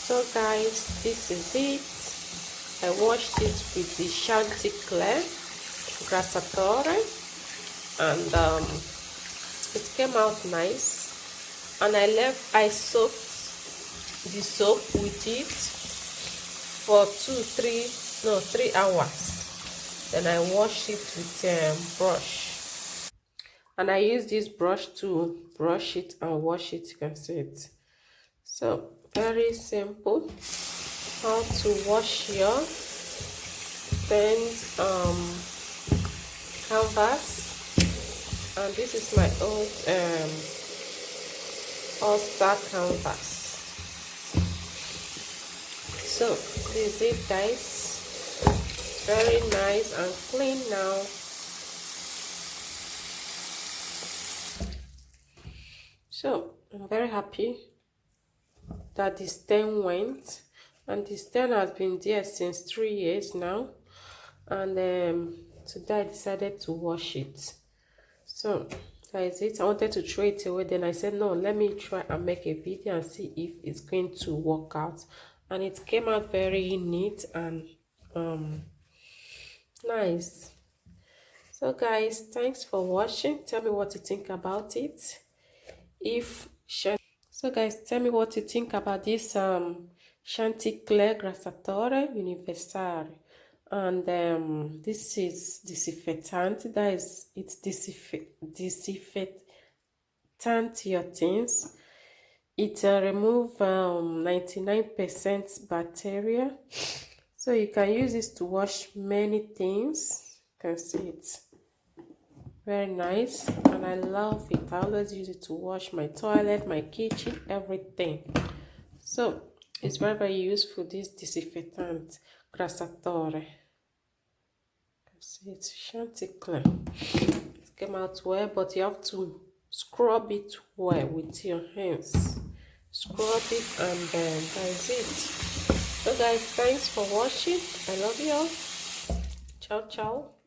So guys, this is it. I washed it with the chanteclair sgrassatore, and it came out nice. And I soaked the soap with it for 3 hours. Then I washed it with brush, and I use this brush to brush it and wash it. You can see it. So very simple how to wash your stained canvas. And this is my old allstar canvas. So this is it, guys. Very nice and clean now. So I'm very happy that the stain went, and the stain has been there since 3 years now. And today I decided to wash it. So that is it. I wanted to throw it away, then I said no, let me try and make a video and see if it's going to work out. And it came out very neat and nice. So guys, thanks for watching. Tell me what you think about it. So guys, tell me what you think about this chanteclair sgrassatore universale. And this is disinfectant. That is, it's disinfectant your things. It remove 99% bacteria. So you can use this to wash many things. You can see it. Very nice, and I love it. I always use it to wash my toilet, my kitchen, everything. So it's very useful, this disinfectant sgrassatore. See, it's Chanteclair. It came out well, but you have to scrub it well with your hands. Scrub it, and then that's it. So guys, thanks for watching. I love you all. Ciao ciao.